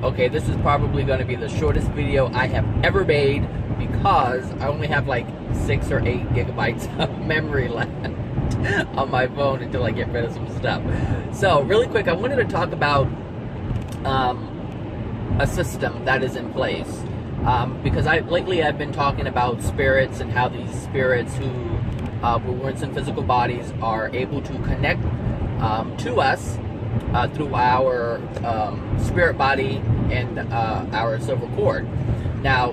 Okay, this is probably going to be the shortest video I have ever made because I only have like 6 or 8 gigabytes of memory left on my phone until I get rid of some stuff. So, really quick, I wanted to talk about a system that is in place. Because lately I've been talking about spirits and how these spirits who weren't in physical bodies are able to connect to us through our spirit body and our silver cord. Now,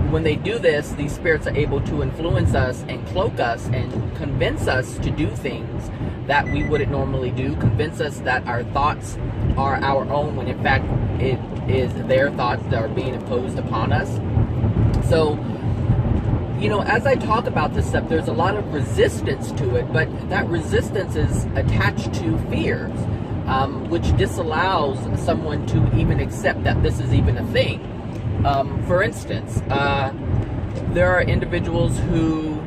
when they do this, these spirits are able to influence us and cloak us and convince us to do things that we wouldn't normally do, convince us that our thoughts are our own when in fact it is their thoughts that are being imposed upon us. So, you know, as I talk about this stuff, there's a lot of resistance to it, but that resistance is attached to fears, which disallows someone to even accept that this is even a thing. For instance, there are individuals who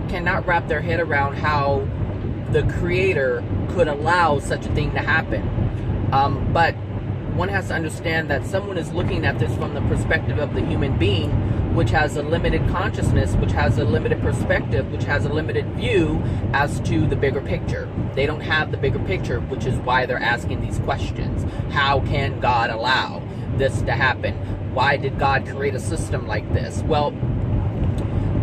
cannot wrap their head around how the Creator could allow such a thing to happen. But one has to understand that someone is looking at this from the perspective of the human being, which has a limited consciousness, which has a limited perspective, which has a limited view as to the bigger picture. They don't have the bigger picture, which is why they're asking these questions. How can God allow this to happen? Why did God create a system like this? Well,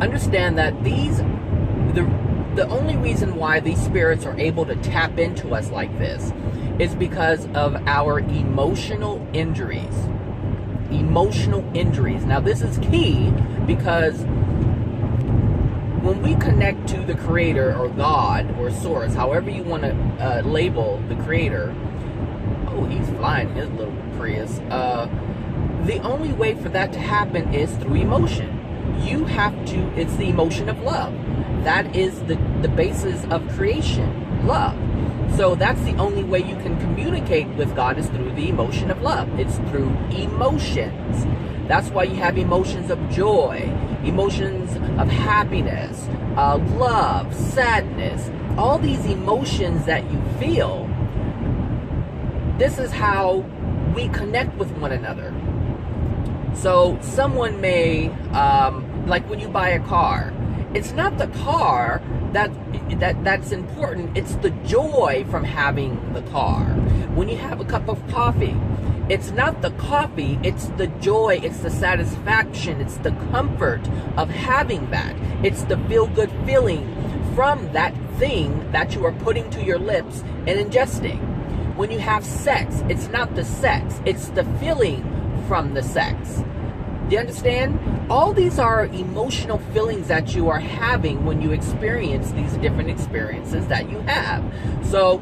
understand that the only reason why these spirits are able to tap into us like this is because of our emotional injuries. Emotional injuries. Now, this is key because when we connect to the Creator or God or Source, however you want to label the Creator, oh, he's flying his little Prius. The only way for that to happen is through emotion. You have to, it's the emotion of love. That is the basis of creation, love. So that's the only way you can communicate with God is through the emotion of love. It's through emotions. That's why you have emotions of joy, emotions of happiness, love, sadness, all these emotions that you feel. This is how we connect with one another. So someone may, like when you buy a car, it's not the car that's important, it's the joy from having the car. When you have a cup of coffee, it's not the coffee, it's the joy, it's the satisfaction, it's the comfort of having that. It's the feel-good feeling from that thing that you are putting to your lips and ingesting. When you have sex, it's not the sex, it's the feeling from the sex. Do you understand? All these are emotional feelings that you are having when you experience these different experiences that you have. So,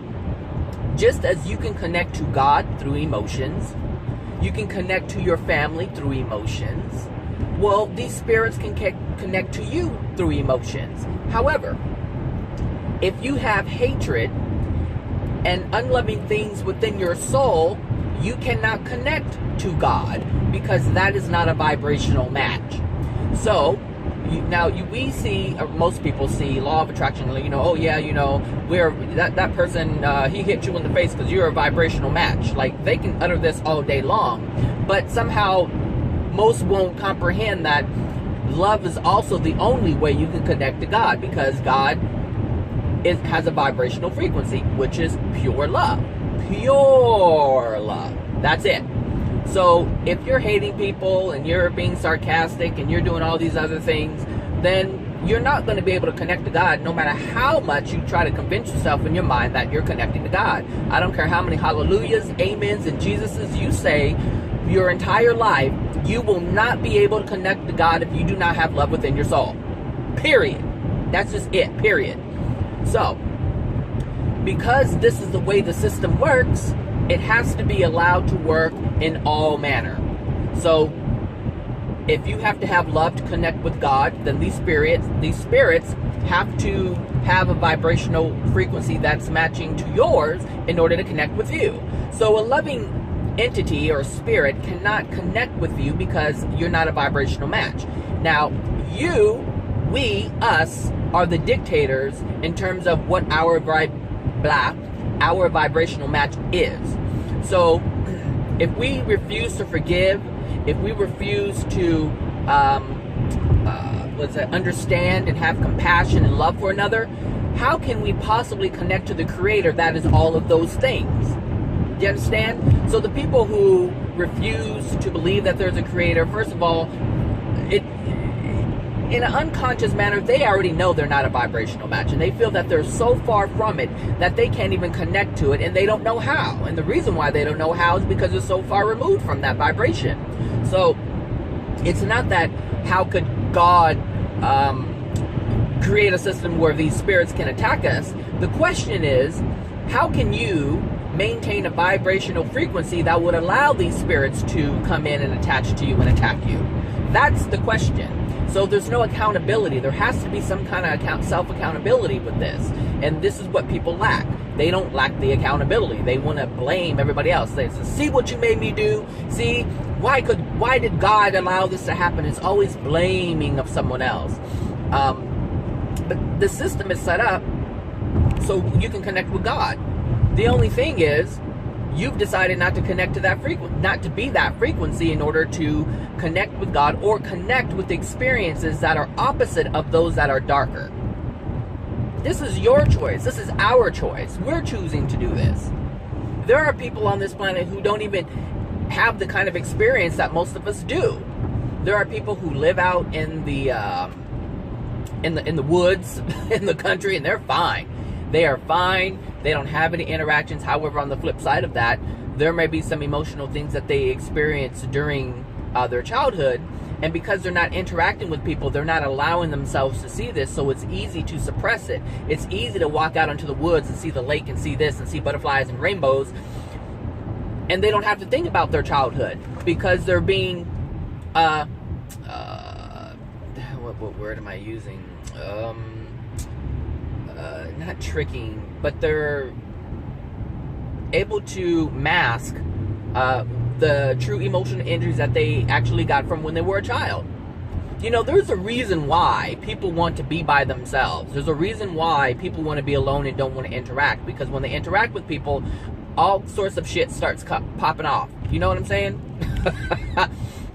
just as you can connect to God through emotions, you can connect to your family through emotions, well, these spirits can connect to you through emotions. However, if you have hatred and unloving things within your soul, you cannot connect to God because that is not a vibrational match. So, we see, or most people see, law of attraction, you know, oh yeah, you know, that person, he hit you in the face because you're a vibrational match. Like, they can utter this all day long, but somehow most won't comprehend that love is also the only way you can connect to God, because God has a vibrational frequency, which is pure love. Pure love. That's it. So if you're hating people and you're being sarcastic and you're doing all these other things, then you're not going to be able to connect to God no matter how much you try to convince yourself in your mind that you're connecting to God. I don't care how many hallelujahs, amens, and Jesuses you say your entire life, you will not be able to connect to God if you do not have love within your soul. Period. That's just it. Period. So, because this is the way the system works, it has to be allowed to work in all manner. So, if you have to have love to connect with God, then these spirits have to have a vibrational frequency that's matching to yours in order to connect with you. So a loving entity or spirit cannot connect with you because you're not a vibrational match. Now, we, us, are the dictators in terms of what our vibrational match is. So If we refuse to forgive, if we refuse to understand and have compassion and love for another, how can we possibly connect to the Creator that is all of those things? Do you understand? So the people who refuse to believe that there's a Creator, first of all, in an unconscious manner, they already know they're not a vibrational match, and they feel that they're so far from it that they can't even connect to it, and they don't know how. And the reason why they don't know how is because they're so far removed from that vibration. So it's not that how could God create a system where these spirits can attack us. The question is, how can you maintain a vibrational frequency that would allow these spirits to come in and attach to you and attack you? That's the question. So there's no accountability. There has to be some kind of self-accountability with this. And this is what people lack. They don't lack the accountability. They want to blame everybody else. They say, see what you made me do? See, why did God allow this to happen? It's always blaming of someone else. But the system is set up so you can connect with God. The only thing is, you've decided not to connect to that not to be that frequency in order to connect with God or connect with experiences that are opposite of those that are darker. This is your choice. This is our choice. We're choosing to do this. There are people on this planet who don't even have the kind of experience that most of us do. There are people who live out in the woods, in the country, and they're fine. They are fine. They don't have any interactions. However, on the flip side of that, there may be some emotional things that they experience during their childhood. And because they're not interacting with people, they're not allowing themselves to see this. So it's easy to suppress it. It's easy to walk out into the woods and see the lake and see this and see butterflies and rainbows. And they don't have to think about their childhood because they're being, what word am I using? Not tricking, but they're able to mask the true emotional injuries that they actually got from when they were a child. You know, there's a reason why people want to be by themselves. There's a reason why people want to be alone and don't want to interact, because when they interact with people, all sorts of shit starts popping off. You know what I'm saying?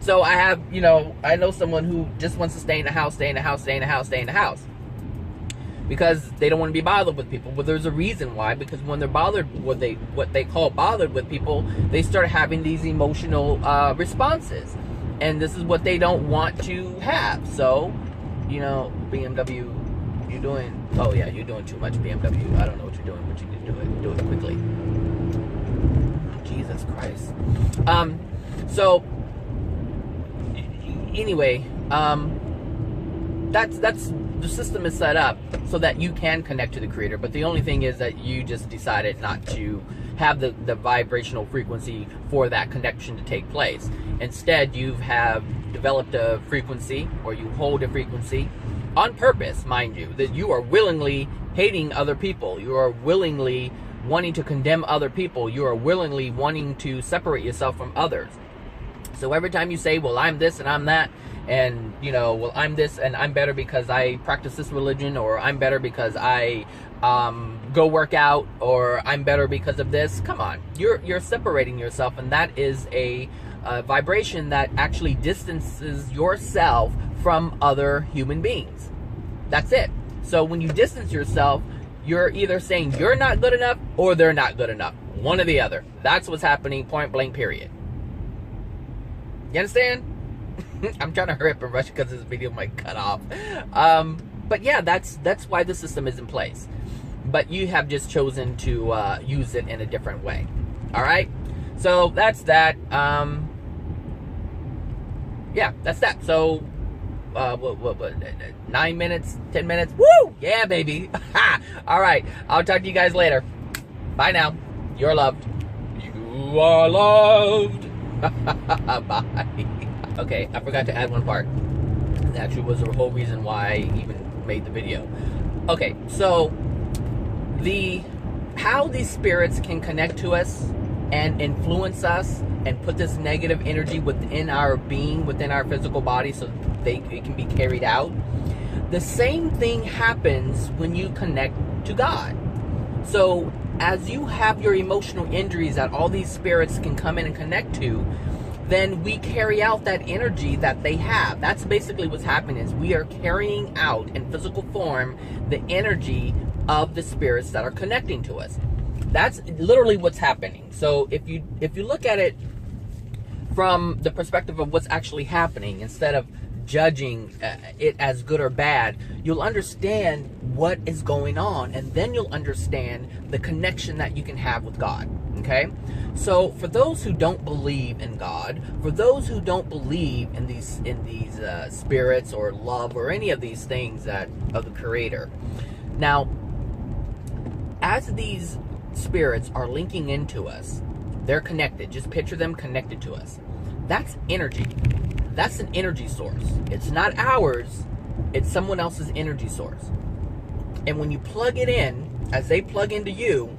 So I know someone who just wants to stay in the house, because they don't want to be bothered with people. But there's a reason why, because when they're bothered, what they call bothered with people, they start having these emotional responses, and this is what they don't want to have. So, you know, BMW, you're doing, oh yeah, you're doing too much, BMW. I don't know what you're doing, but you need to do it quickly. Jesus Christ. So anyway, that's the system is set up so that you can connect to the Creator, but the only thing is that you just decided not to have the vibrational frequency for that connection to take place. Instead, you have developed a frequency, or you hold a frequency on purpose, mind you, that you are willingly hating other people. You are willingly wanting to condemn other people. You are willingly wanting to separate yourself from others. So every time you say, well, I'm this and I'm that, and, you know, well, I'm this and I'm better because I practice this religion, or I'm better because I go work out, or I'm better because of this. Come on, you're separating yourself, and that is a vibration that actually distances yourself from other human beings. That's it. So when you distance yourself, you're either saying you're not good enough or they're not good enough. One or the other. That's what's happening, point blank, period. You understand? I'm trying to hurry up and rush because this video might cut off. But yeah, that's why the system is in place. But you have just chosen to use it in a different way. All right? So that's that. Yeah, that's that. So, what, 9 minutes, 10 minutes? Woo! Yeah, baby. All right. I'll talk to you guys later. Bye now. You're loved. You are loved. Bye. Okay, I forgot to add one part. That actually was the whole reason why I even made the video. Okay, so how these spirits can connect to us and influence us and put this negative energy within our being, within our physical body, so it can be carried out. The same thing happens when you connect to God. So as you have your emotional injuries that all these spirits can come in and connect to, then we carry out that energy that they have. That's basically what's happening, is we are carrying out in physical form the energy of the spirits that are connecting to us. That's literally what's happening. So if you look at it from the perspective of what's actually happening, instead of judging it as good or bad, you'll understand what is going on, and then you'll understand the connection that you can have with God. Okay? So for those who don't believe in God, for those who don't believe in these spirits or love or any of these things that of the Creator, now as these spirits are linking into us, they're connected. Just picture them connected to us. That's energy. That's an energy source. It's not ours. It's someone else's energy source. And when you plug it in, as they plug into you,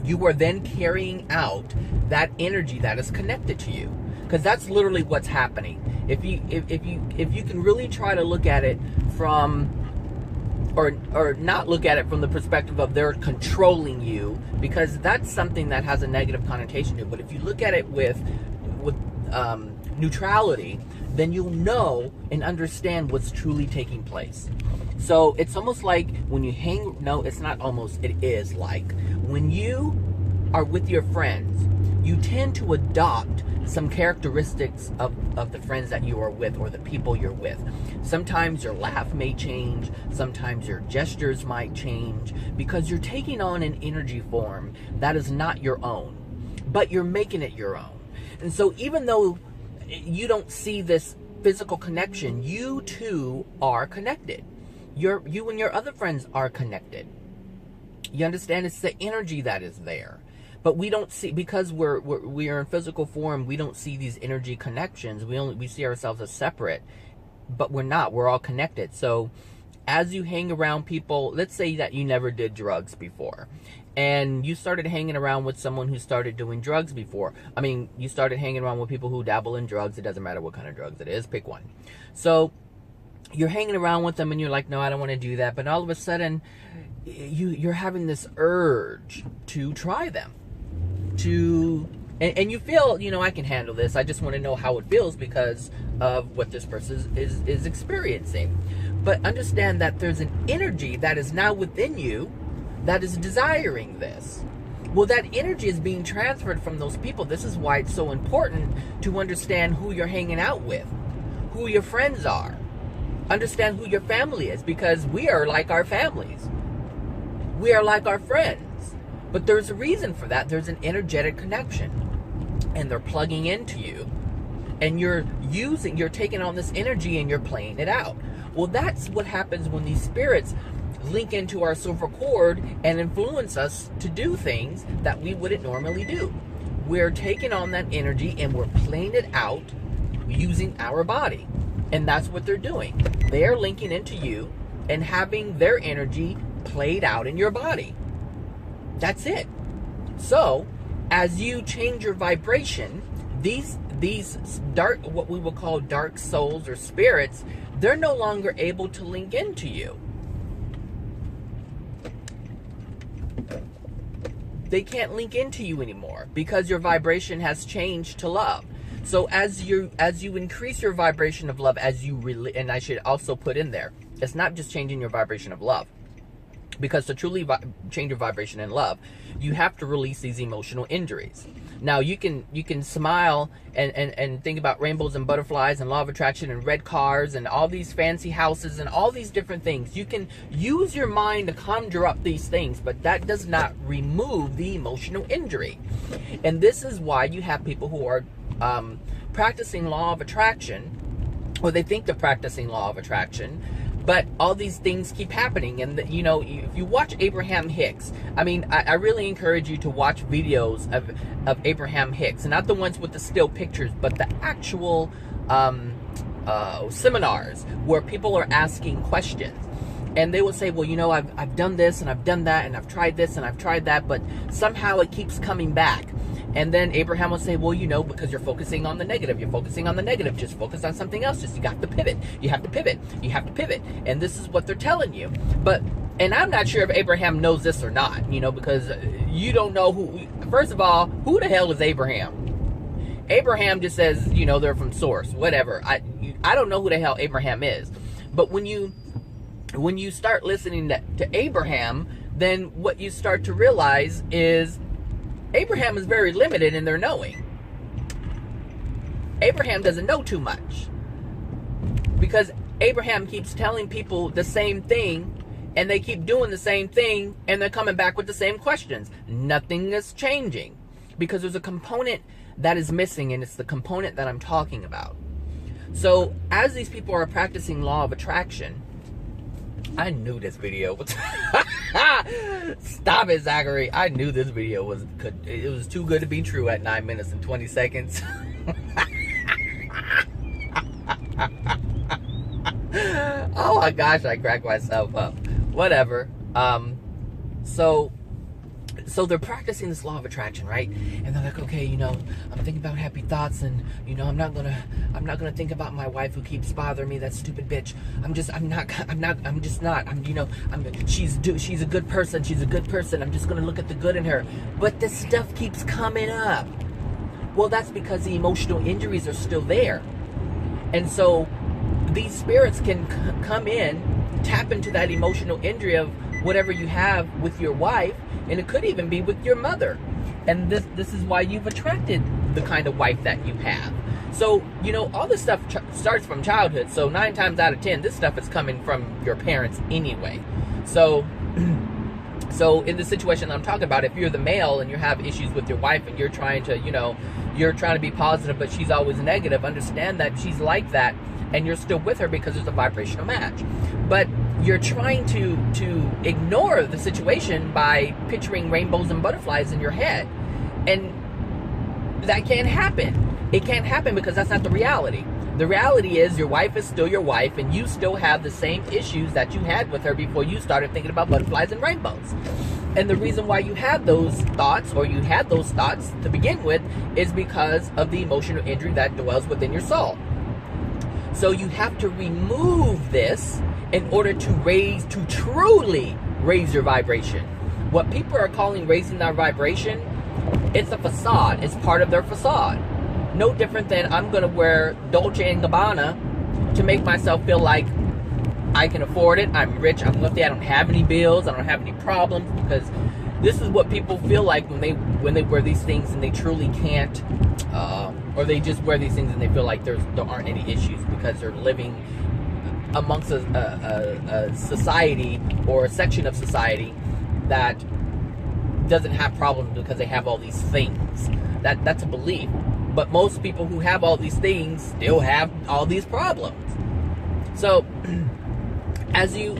you are then carrying out that energy that is connected to you. Because that's literally what's happening. If you can really try to look at it from, or not look at it from the perspective of they're controlling you, because that's something that has a negative connotation to it. But if you look at it with neutrality, then you'll know and understand what's truly taking place. So it's almost like when you hang, no, it's not almost, it is like when you are with your friends, you tend to adopt some characteristics of the friends that you are with, or the people you're with. Sometimes your laugh may change, sometimes your gestures might change, because you're taking on an energy form that is not your own, but you're making it your own. And so even though you don't see this physical connection, you too are connected. You and your other friends are connected. You understand? It's the energy that is there. But we don't see, because we are in physical form, we don't see these energy connections. We see ourselves as separate, but we're not. We're all connected. So as you hang around people, let's say that you never did drugs before, and you started hanging around with someone who started doing drugs before. I mean, you started hanging around with people who dabble in drugs. It doesn't matter what kind of drugs it is. Pick one. So you're hanging around with them and you're like, no, I don't want to do that. But all of a sudden, you're having this urge to try them. And you feel, I can handle this. I just want to know how it feels because of what this person is experiencing. But understand that there's an energy that is now within you that is desiring this. Well, that energy is being transferred from those people. This is why it's so important to understand who you're hanging out with, who your friends are. Understand who your family is, because we are like our families. We are like our friends. But there's a reason for that. There's an energetic connection. And they're plugging into you. And you're taking on this energy and you're playing it out. Well, that's what happens when these spirits link into our silver cord and influence us to do things that we wouldn't normally do. We're taking on that energy and we're playing it out using our body. And that's what they're doing. They're linking into you and having their energy played out in your body. That's it. So, as you change your vibration, these dark, what we will call dark souls or spirits, they're no longer able to link into you. They can't link into you anymore because your vibration has changed to love. So as you increase your vibration of love, and I should also put in there, it's not just changing your vibration of love. Because to truly change your vibration in love, you have to release these emotional injuries. Now you can smile and think about rainbows and butterflies and law of attraction and red cars and all these fancy houses and all these different things. You can use your mind to conjure up these things, but that does not remove the emotional injury. And this is why you have people who are practicing law of attraction, or they think they're practicing law of attraction, but all these things keep happening. And if you watch Abraham Hicks, I mean, I really encourage you to watch videos of Abraham Hicks, and not the ones with the still pictures, but the actual seminars where people are asking questions. And they will say, well, I've done this and I've done that and I've tried this and I've tried that, but somehow it keeps coming back. And then Abraham will say, well, because you're focusing on the negative. You're focusing on the negative. Just focus on something else. You have to pivot. You have to pivot. You have to pivot. And this is what they're telling you. But And I'm not sure if Abraham knows this or not, because you don't know who. First of all, who the hell is Abraham? Abraham just says, they're from source, whatever. I don't know who the hell Abraham is. But when you start listening to Abraham, then what you start to realize is Abraham is very limited in their knowing. Abraham doesn't know too much, because Abraham keeps telling people the same thing, and they keep doing the same thing, and they're coming back with the same questions. Nothing is changing, because there's a component that is missing, and it's the component that I'm talking about. So as these people are practicing law of attraction, I knew this video was stop it, Zachary. I knew this video was good. It was too good to be true at 9 minutes and 20 seconds. Oh my gosh, I cracked myself up. Whatever. So they're practicing this law of attraction, right? And they're like, okay, I'm thinking about happy thoughts, and I'm not gonna think about my wife who keeps bothering me, that stupid bitch. She's a good person. She's a good person. I'm just gonna look at the good in her. But this stuff keeps coming up. Well, that's because the emotional injuries are still there. And so these spirits can come in, tap into that emotional injury of whatever you have with your wife, and it could even be with your mother. And this is why you've attracted the kind of wife that you have. So, all this stuff starts from childhood. So 9 times out of 10, this stuff is coming from your parents anyway. So in the situation I'm talking about, if you're the male and you have issues with your wife and you're trying to be positive, but she's always negative, understand that she's like that, and you're still with her because there's a vibrational match. But you're trying to ignore the situation by picturing rainbows and butterflies in your head. And that can't happen. It can't happen because that's not the reality. The reality is your wife is still your wife, and you still have the same issues that you had with her before you started thinking about butterflies and rainbows. And the reason why you have those thoughts, or you had those thoughts to begin with, is because of the emotional injury that dwells within your soul. So you have to remove this in order to truly raise your vibration. What people are calling raising their vibration, it's a facade. It's part of their facade. No different than I'm going to wear Dolce & Gabbana to make myself feel like I can afford it, I'm rich, I'm wealthy, I don't have any bills, I don't have any problems, because this is what people feel like when they wear these things and they truly can't, or they just wear these things and they feel like there aren't any issues because they're living amongst a society or a section of society that doesn't have problems because they have all these things. That's a belief. But most people who have all these things still have all these problems. So as you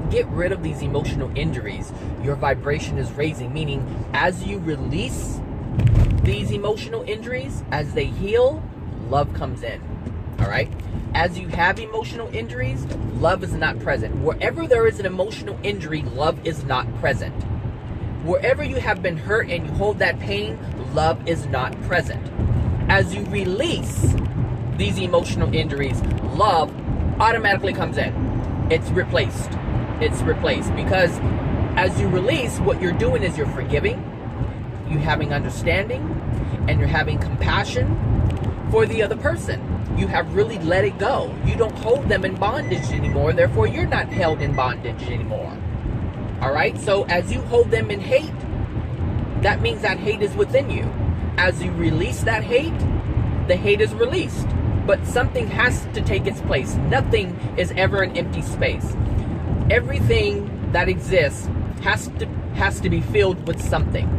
get rid of these emotional injuries, your vibration is raising, meaning as you release these emotional injuries, as they heal, love comes in. All right? As you have emotional injuries, love is not present. Wherever there is an emotional injury, love is not present. Wherever you have been hurt and you hold that pain, love is not present. As you release these emotional injuries, love automatically comes in. It's replaced. It's replaced because as you release, what you're doing is you're forgiving, you're having understanding, and you're having compassion for the other person. You have really let it go. You don't hold them in bondage anymore, therefore you're not held in bondage anymore. All right? So as you hold them in hate, that means that hate is within you. As you release that hate, the hate is released. But something has to take its place. Nothing is ever an empty space. Everything that exists has to be filled with something.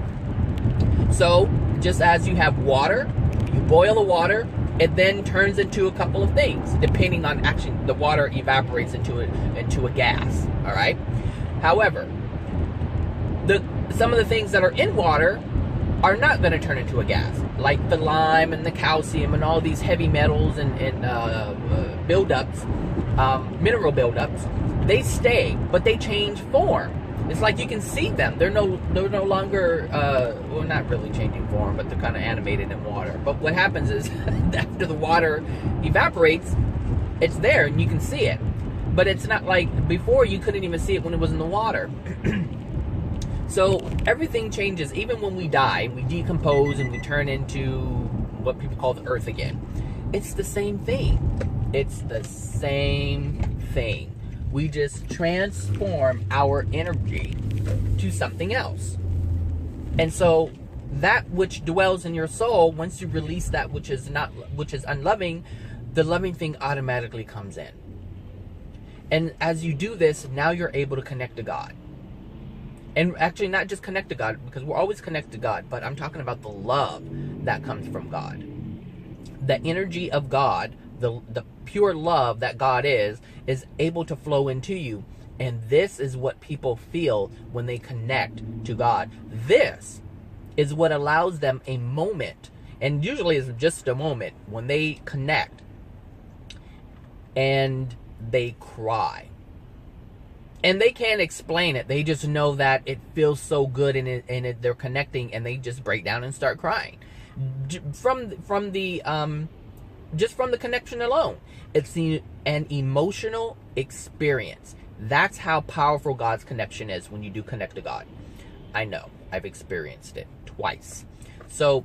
So, just as you have water, you boil the water, it then turns into a couple of things, depending on actually the water evaporates into a gas. All right. However, some of the things that are in water are not going to turn into a gas, like the lime and the calcium and all these heavy metals and buildups, mineral buildups. They stay, but they change form. It's like you can see them. They're no longer, well, not really changing form, but they're kind of animated in water. But what happens is after the water evaporates, it's there and you can see it. But it's not like before you couldn't even see it when it was in the water. So everything changes. Even when we die, we decompose and we turn into what people call the earth again. It's the same thing. It's the same thing. We just transform our energy to something else. And so that which dwells in your soul, once you release that which is unloving, the loving thing automatically comes in. And as you do this, now you're able to connect to God. And actually not just connect to God, because we're always connected to God, but I'm talking about the love that comes from God. The energy of God, the pure love that God is able to flow into you. And this is what people feel when they connect to God. This is what allows them a moment, and usually it's just a moment, when they connect and they cry. And they can't explain it. They just know that it feels so good, and they're connecting, and they just break down and start crying. From the just from the connection alone. It's an emotional experience. That's how powerful God's connection is when you do connect to God. I know. I've experienced it twice. So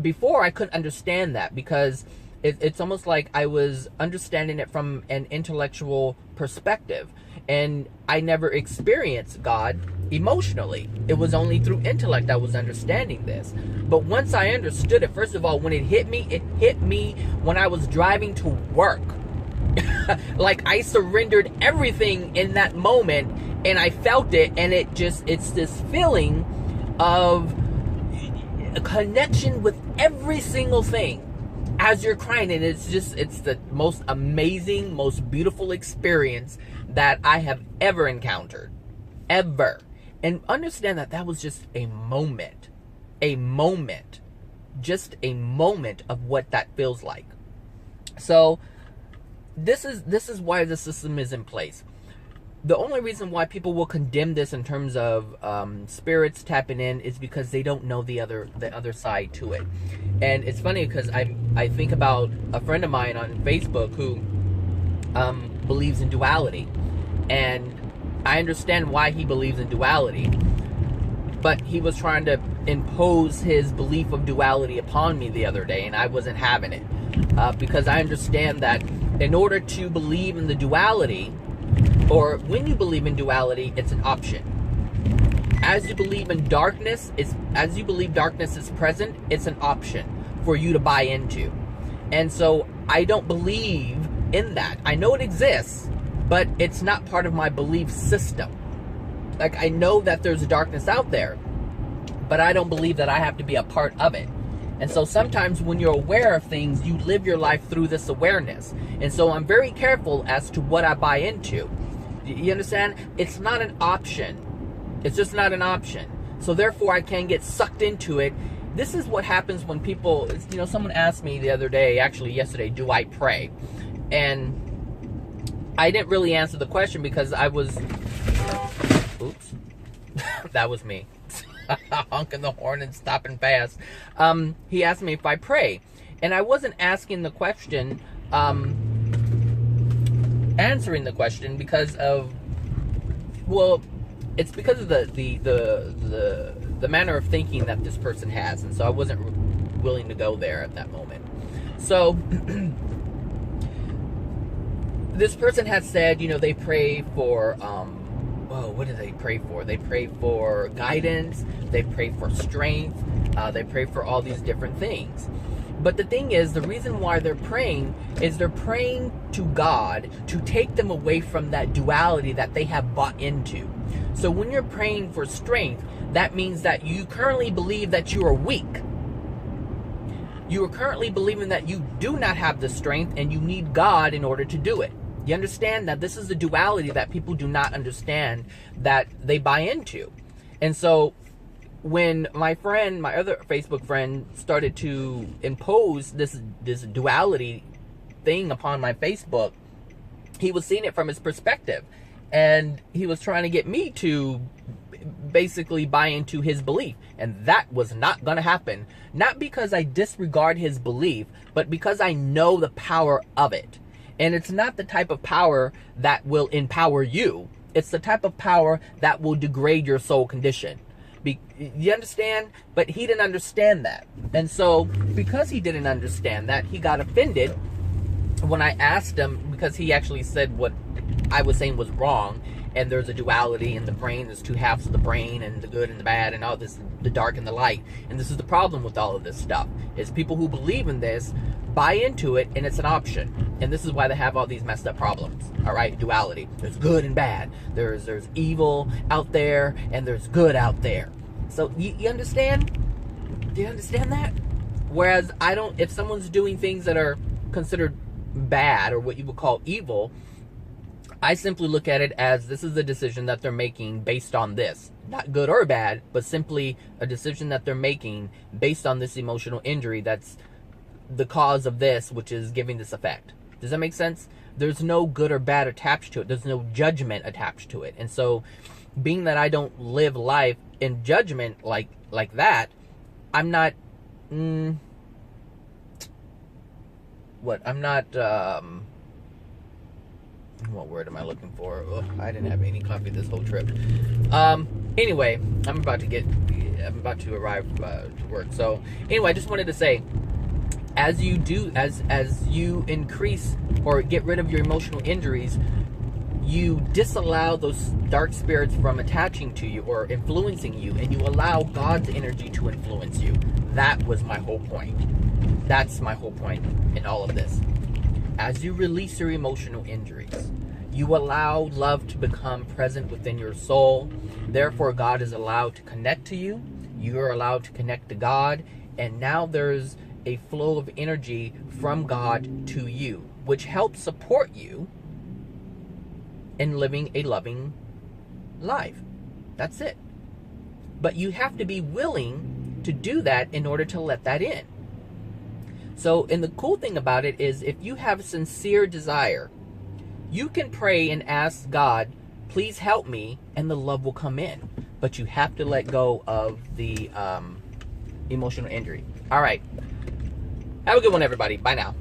before I couldn't understand that, because it's almost like I was understanding it from an intellectual perspective. And I never experienced God emotionally. It was only through intellect I was understanding this. But once I understood it, first of all, when it hit me when I was driving to work. Like I surrendered everything in that moment, and I felt it, and it's this feeling of a connection with every single thing as you're crying. And it's the most amazing, most beautiful experience that I have ever encountered. Ever. And understand that was just a moment. Just a moment of what that feels like. So this is why the system is in place. The only reason why people will condemn this in terms of spirits tapping in is because they don't know the other side to it. And it's funny because I think about a friend of mine on Facebook who believes in duality, and I understand why he believes in duality, but he was trying to impose his belief of duality upon me the other day, and I wasn't having it, because I understand that in order to believe in the duality, or when you believe in duality, it's an option. As you believe in darkness, as you believe darkness is present, it's an option for you to buy into. And so I don't believe in that. I know it exists, but it's not part of my belief system. Like, I know that there's darkness out there, but I don't believe that I have to be a part of it. And so sometimes when you're aware of things, you live your life through this awareness. And so I'm very careful as to what I buy into. You understand? It's not an option. It's just not an option. So therefore I can get sucked into it. This is what happens when people, someone asked me the other day, actually yesterday, do I pray? And I didn't really answer the question because I was, oops, that was me. Honking the horn and stopping fast. He asked me if I pray. And I wasn't asking the question, answering the question because of, well, it's because of the manner of thinking that this person has. And so I wasn't willing to go there at that moment. So this person had said, they pray for, what do they pray for? They pray for guidance, they pray for strength, they pray for all these different things. But the thing is, the reason why they're praying is they're praying to God to take them away from that duality that they have bought into. So when you're praying for strength, that means that you currently believe that you are weak. You are currently believing that you do not have the strength and you need God in order to do it. You understand that this is the duality that people do not understand, that they buy into. And so when my other Facebook friend started to impose this duality thing upon my Facebook, he was seeing it from his perspective. And he was trying to get me to basically buy into his belief. And that was not going to happen. Not because I disregard his belief, but because I know the power of it. And it's not the type of power that will empower you. It's the type of power that will degrade your soul condition. You understand? But he didn't understand that. And so, because he didn't understand that, he got offended when I asked him, because he actually said what I was saying was wrong, and there's a duality in the brain, there's two halves of the brain, and the good and the bad, and all this, the dark and the light. And this is the problem with all of this stuff, is people who believe in this buy into it, and it's an option. And this is why they have all these messed up problems. All right, duality. There's good and bad. There's evil out there, and there's good out there. So you understand? Do you understand that? Whereas if someone's doing things that are considered bad, or what you would call evil, I simply look at it as this is a decision that they're making based on this. Not good or bad, but simply a decision that they're making based on this emotional injury that's the cause of this, which is giving this effect. Does that make sense? There's no good or bad attached to it. There's no judgment attached to it. And so, being that I don't live life in judgment like that, I'm not... what word am I looking for? Ugh, I didn't have any coffee this whole trip. Anyway, I'm about to arrive to work. So anyway, I just wanted to say, as you increase or get rid of your emotional injuries, you disallow those dark spirits from attaching to you or influencing you, and you allow God's energy to influence you. That was my whole point. That's my whole point in all of this. As you release your emotional injuries, you allow love to become present within your soul. Therefore, God is allowed to connect to you. You are allowed to connect to God. And now there's a flow of energy from God to you, which helps support you in living a loving life. That's it. But you have to be willing to do that in order to let that in. So, and the cool thing about it is, if you have sincere desire, you can pray and ask God, please help me, and the love will come in. But you have to let go of the emotional injury. All right. Have a good one, everybody. Bye now.